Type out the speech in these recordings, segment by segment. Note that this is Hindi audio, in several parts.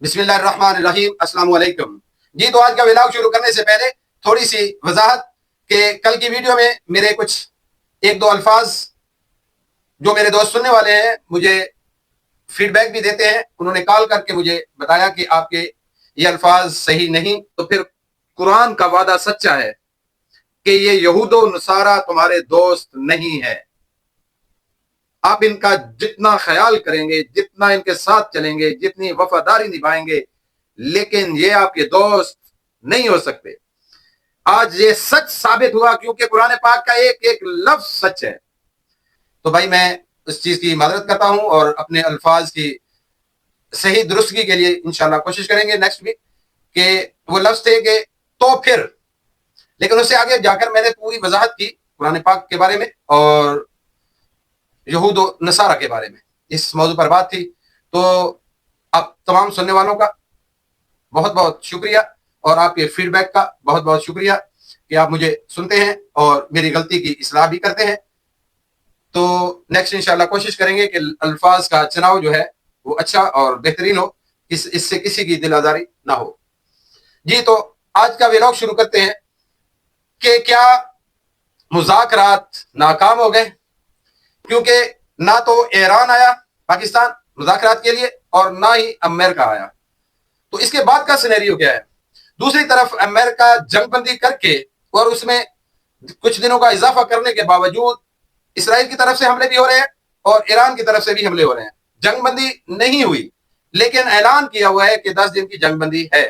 बिस्मिल्लाहिर्रहमानिर्रहीम, अस्सलाम वालेकुम। जी, तो आज का व्लॉग शुरू करने से पहले थोड़ी सी वजाहत कि कल की वीडियो में मेरे कुछ एक दो अल्फाज जो मेरे दोस्त सुनने वाले हैं मुझे फीडबैक भी देते हैं। उन्होंने कॉल करके मुझे बताया कि आपके ये अल्फाज सही नहीं। तो फिर कुरान का वादा सच्चा है कि ये यहूदो नसारा तुम्हारे दोस्त नहीं है। आप इनका जितना ख्याल करेंगे, जितना इनके साथ चलेंगे, जितनी वफादारी निभाएंगे, लेकिन ये आपके दोस्त नहीं हो सकते। आज ये सच साबित हुआ क्योंकि कुरान पाक का एक एक लफ्ज सच है। तो भाई मैं इस चीज की मादरत करता हूं और अपने अल्फाज की सही दुरुस्तगी के लिए इंशाल्लाह कोशिश करेंगे नेक्स्ट वीक कि वो लफ्ज थे कि तो फिर। लेकिन उससे आगे जाकर मैंने पूरी वजाहत की कुरान पाक के बारे में और यहूद नसारा के बारे में, इस मौजू पर बात थी। तो आप तमाम सुनने वालों का बहुत बहुत शुक्रिया और आपके फीडबैक का बहुत बहुत शुक्रिया कि आप मुझे सुनते हैं और मेरी गलती की इस्लाह भी करते हैं। तो नेक्स्ट इंशाल्लाह कोशिश करेंगे कि अल्फाज का चुनाव जो है वो अच्छा और बेहतरीन हो, इससे किसी की दिल आजारी ना हो। जी, तो आज का व्लॉग शुरू करते हैं कि क्या मुज़ाकरात नाकाम हो गए, क्योंकि ना तो ईरान आया पाकिस्तान मुज़ाकरात के लिए और ना ही अमेरिका आया। तो इसके बाद का सिनेरियो क्या है? दूसरी तरफ अमेरिका जंगबंदी करके और उसमें कुछ दिनों का इजाफा करने के बावजूद इसराइल की तरफ से हमले भी हो रहे हैं और ईरान की तरफ से भी हमले हो रहे हैं। जंगबंदी नहीं हुई, लेकिन ऐलान किया हुआ है कि 10 दिन की जंगबंदी है।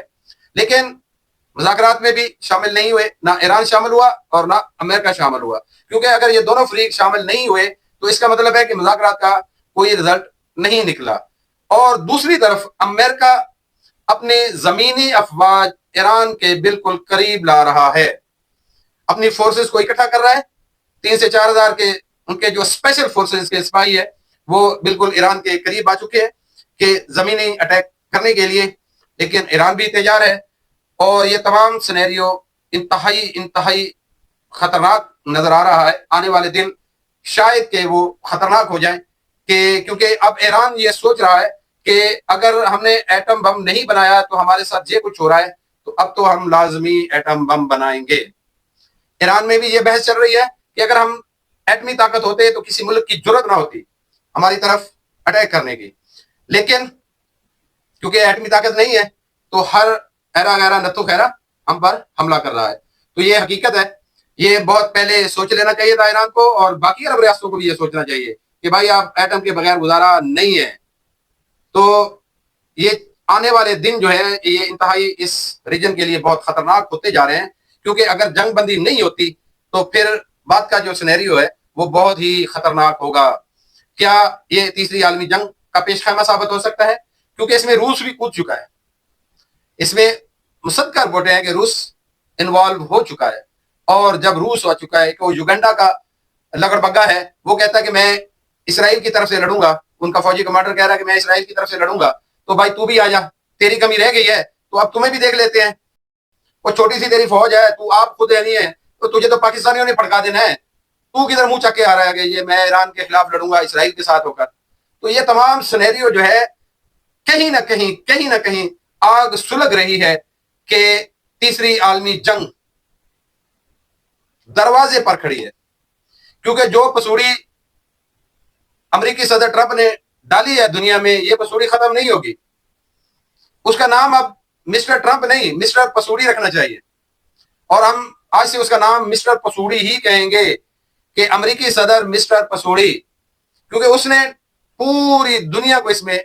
लेकिन मुज़ाकरात में भी शामिल नहीं हुए, ना ईरान शामिल हुआ और ना अमेरिका शामिल हुआ, क्योंकि अगर ये दोनों फरीक शामिल नहीं हुए तो इसका मतलब है कि मुज़ाकरात का कोई रिजल्ट नहीं निकला। और दूसरी तरफ अमेरिका अपने जमीनी अफवाज ईरान के बिल्कुल करीब ला रहा है, अपनी फोर्सेस को इकट्ठा कर रहा है। 3 से 4 हजार के उनके जो स्पेशल फोर्सेस के सिपाही है वो बिल्कुल ईरान के करीब आ चुके हैं कि जमीनी अटैक करने के लिए। लेकिन ईरान भी तैयार है और ये तमाम सिनेरियो इंतहाई इंतहाई खतरनाक नजर आ रहा है। आने वाले दिन शायद के वो खतरनाक हो जाए कि क्योंकि अब ईरान ये सोच रहा है कि अगर हमने एटम बम नहीं बनाया तो हमारे साथ ये कुछ हो रहा है, तो अब तो हम लाजमी एटम बम बनाएंगे। ईरान में भी ये बहस चल रही है कि अगर हम एटमी ताकत होते तो किसी मुल्क की जरूरत ना होती हमारी तरफ अटैक करने की। लेकिन क्योंकि एटमी ताकत नहीं है तो हर ऐरा गैरा नत्थु खैरा हम पर हमला कर रहा है। तो ये हकीकत है। ये बहुत पहले सोच लेना चाहिए था ईरान को, और बाकी अरब रियासतों को भी ये सोचना चाहिए कि भाई आप एटम के बगैर गुजारा नहीं है। तो ये आने वाले दिन जो है ये इंतहाई इस रीजन के लिए बहुत खतरनाक होते जा रहे हैं, क्योंकि अगर जंगबंदी नहीं होती तो फिर बाद का जो सिनेरियो है वो बहुत ही खतरनाक होगा। क्या ये तीसरी आलमी जंग का पेशखैमा साबित हो सकता है? क्योंकि इसमें रूस भी कूद चुका है। इसमें मुसद्दक़ रिपोर्टें हैं कि रूस इन्वॉल्व हो चुका है। और जब रूस हो चुका है कि वो युगांडा का लगड़बग्गा है, वो कहता है कि मैं इसराइल की तरफ से लड़ूंगा, उनका फौजी कमांडर कह रहा है कि मैं इसराइल की तरफ से लड़ूंगा, तो भाई तू भी आ जा, तेरी कमी रह गई है तो अब तुम्हें भी देख लेते हैं। वो छोटी सी तेरी फौज है, तू आप खुद नहीं है, तो तुझे तो पाकिस्तानियों ने भड़का देना है। तू किधर मुंह चक के आ रहा है कि ये मैं ईरान के खिलाफ लड़ूंगा इसराइल के साथ होकर। तो ये तमाम सिनेरियो जो है कहीं ना कहीं आग सुलग रही है कि तीसरी आलमी जंग दरवाजे पर खड़ी है। क्योंकि जो पसूड़ी अमेरिकी सदर ट्रंप ने डाली है दुनिया में, ये पसूड़ी खत्म नहीं होगी। उसका नाम अब मिस्टर ट्रंप नहीं, मिस्टर पसूड़ी रखना चाहिए। और हम आज से उसका नाम मिस्टर पसूड़ी ही कहेंगे कि अमेरिकी सदर मिस्टर पसूड़ी, क्योंकि उसने पूरी दुनिया को इसमें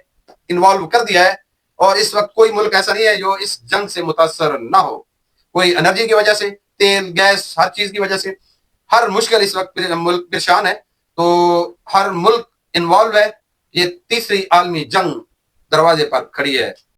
इन्वॉल्व कर दिया है। और इस वक्त कोई मुल्क ऐसा नहीं है जो इस जंग से मुतासर ना हो। कोई एनर्जी की वजह से, तेल गैस हर चीज की वजह से हर मुश्किल इस वक्त मुल्क परेशान है। तो हर मुल्क इन्वॉल्व है। ये तीसरी आलमी जंग दरवाजे पर खड़ी है।